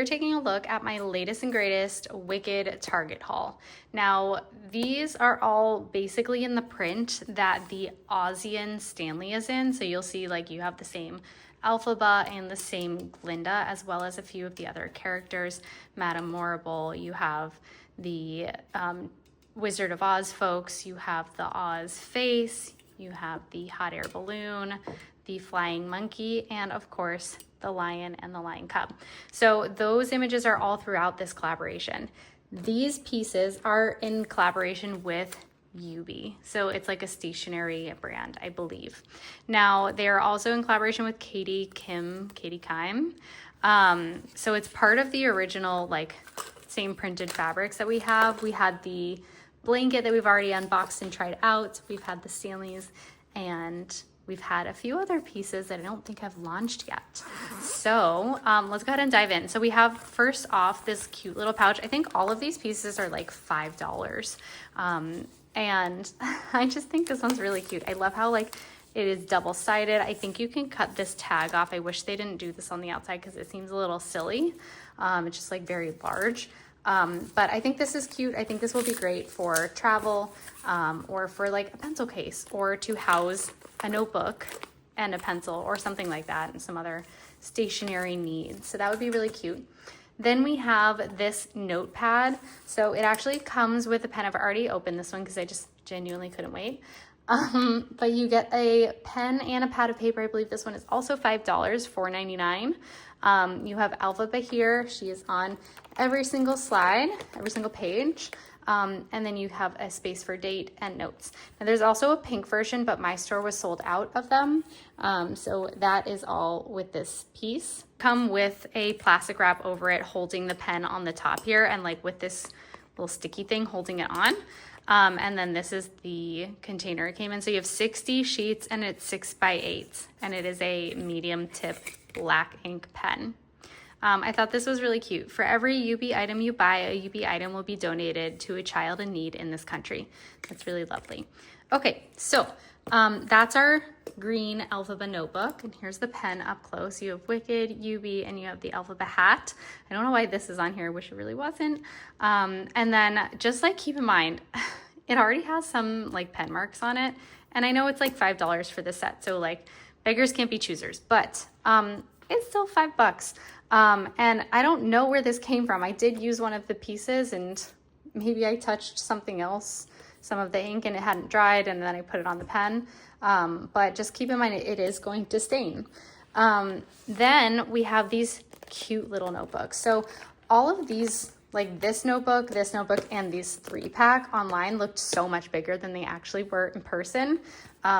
We're taking a look at my latest and greatest Wicked Target haul. Now, these are all basically in the print that the Ozian Stanley is in. So you'll see like you have the same Elphaba and the same Glinda, as well as a few of the other characters. Madame Morrible, you have the Wizard of Oz folks, you have the Oz face, you have the hot air balloon, the flying monkey, and of course, the lion and the lion cub. So those images are all throughout this collaboration. These pieces are in collaboration with Yoobi. So it's like a stationery brand, I believe. Now they're also in collaboration with Klime. So it's part of the original like same printed fabrics that we have. We had the blanket that we've already unboxed and tried out. We've had the Stanleys, and we've had a few other pieces that I don't think have launched yet. So let's go ahead and dive in. So we have first off this cute little pouch. I think all of these pieces are like $5. And I just think this one's really cute. I love how like it is double-sided. I think you can cut this tag off. I wish they didn't do this on the outside because it seems a little silly. It's just like very large. But I think this is cute. I think this will be great for travel or for like a pencil case, or to house a notebook and a pencil or something like that, and some other stationery needs. So that would be really cute. Then we have this notepad. So it actually comes with a pen. I've already opened this one because I just genuinely couldn't wait. But you get a pen and a pad of paper. I believe this one is also $5, $4.99. You have Elphaba here. She is on every single slide, every single page. And then you have a space for date and notes. Now there's also a pink version, but my store was sold out of them. So that is all with this piece. Come with a plastic wrap over it, holding the pen on the top here, and like with this little sticky thing holding it on. And then this is the container it came in. So you have 60 sheets, and it's 6 by 8, and it is a medium tip black ink pen. I thought this was really cute. For every Yoobi item you buy, a Yoobi item will be donated to a child in need in this country. That's really lovely. Okay, so that's our green Elphaba notebook. And here's the pen up close. You have Wicked, Yoobi, and you have the Elphaba hat. I don't know why this is on here. I wish it really wasn't. And then just like keep in mind, it already has some like pen marks on it. And I know it's like $5 for the set. So like beggars can't be choosers, but it's still $5. And I don't know where this came from. I did use one of the pieces, and maybe I touched something else, some of the ink, and it hadn't dried, and then I put it on the pen. But just keep in mind it is going to stain. Then we have these cute little notebooks. So all of these, like this notebook, and these 3-pack online looked so much bigger than they actually were in person.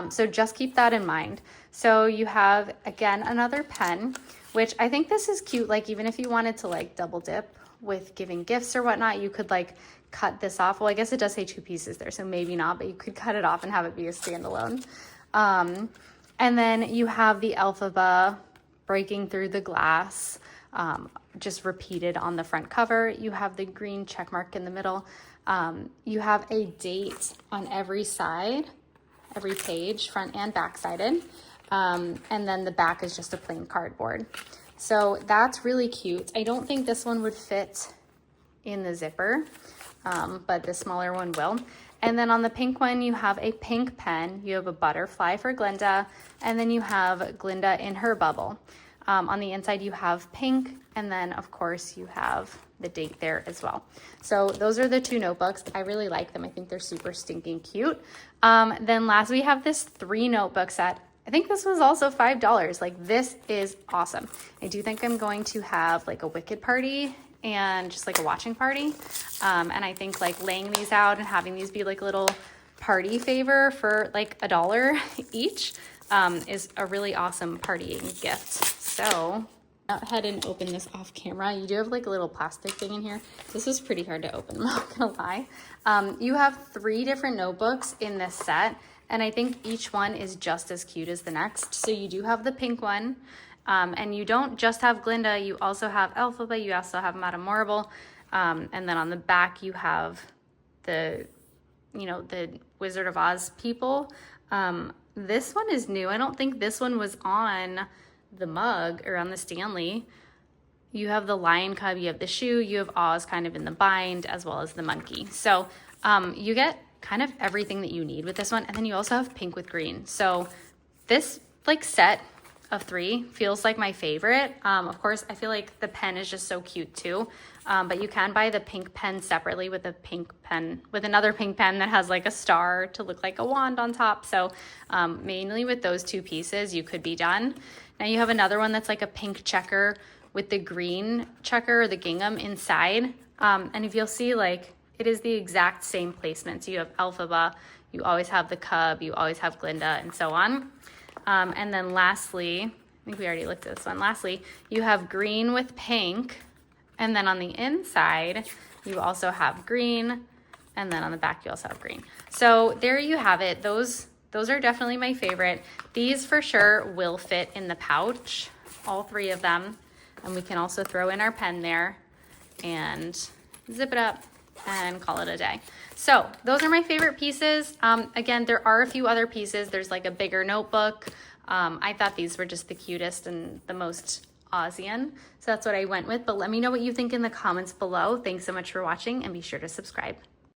So just keep that in mind. So you have, again, another pen, which I think this is cute. Like even if you wanted to like double dip with giving gifts or whatnot, you could like cut this off. Well, I guess it does say 2 pieces there, so maybe not, but you could cut it off and have it be a standalone. And then you have the Elphaba breaking through the glass, just repeated on the front cover. You have the green check mark in the middle. You have a date on every side, every page, front and back sided. And then the back is just a plain cardboard. So that's really cute. I don't think this one would fit in the zipper, but the smaller one will. And then on the pink one, you have a pink pen. You have a butterfly for Glinda, and then you have Glinda in her bubble. On the inside, you have pink, and then of course you have the date there as well. So those are the 2 notebooks. I really like them. I think they're super stinking cute. Then last we have this 3 notebook set. I think this was also $5. Like this is awesome. I do think I'm going to have like a Wicked party and just like a watching party. And I think like laying these out and having these be like a little party favor for like $1 each is a really awesome partying gift. So go ahead and open this off camera. You do have like a little plastic thing in here. This is pretty hard to open, I'm not gonna lie. You have 3 different notebooks in this set, and I think each one is just as cute as the next. So you do have the pink one, and you don't just have Glinda, you also have Elphaba, you also have Madame Morrible, and then on the back you have the, you know, the Wizard of Oz people. This one is new. I don't think this one was on the mug or on the Stanley. you have the lion cub, you have the shoe, you have Oz kind of in the bind, as well as the monkey. So you get kind of everything that you need with this one. And then you also have pink with green. So this like set of 3 feels like my favorite. Of course, I feel like the pen is just so cute too. But you can buy the pink pen separately with a pink pen, with another pink pen that has like a star to look like a wand on top. So mainly with those 2 pieces, you could be done. Now you have another one that's like a pink checker with the green checker or the gingham inside. And if you'll see, like, it is the exact same placement. So you have Elphaba, you always have the cub, you always have Glinda, and so on. And then lastly, I think we already looked at this one. Lastly, you have green with pink. And then on the inside, you also have green. And then on the back, you also have green. So there you have it. Those are definitely my favorite. These for sure will fit in the pouch, all 3 of them. And we can also throw in our pen there and zip it up and call it a day. So those are my favorite pieces. Again, there are a few other pieces. There's like a bigger notebook. I thought these were just the cutest and the most Ozian. So that's what I went with. But let me know what you think in the comments below. Thanks so much for watching and be sure to subscribe.